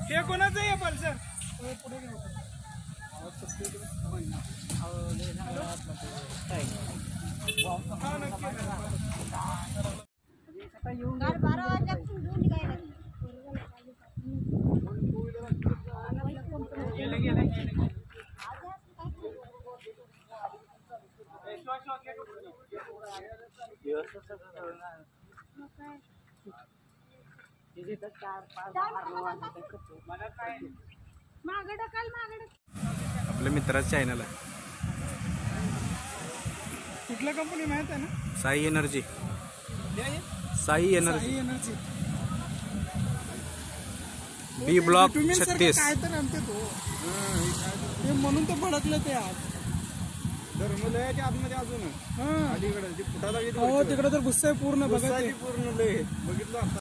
हे कोणाचं आहे पल्सर? आपल्या मित्राचं चॅनल आहे. कुठल्या कंपनी माहित आहे ना? साई एनर्जी. साई एनर्जी बी ब्लॉक 36. काय तर आणते तो ते म्हणून तर भडकले ते आज धर्मलयाच्या आतमध्ये अजून अलीकडे फुटाला हो तिकडे तर गुस्सा आहे पूर्ण बघा पूर्ण लय बघितलं.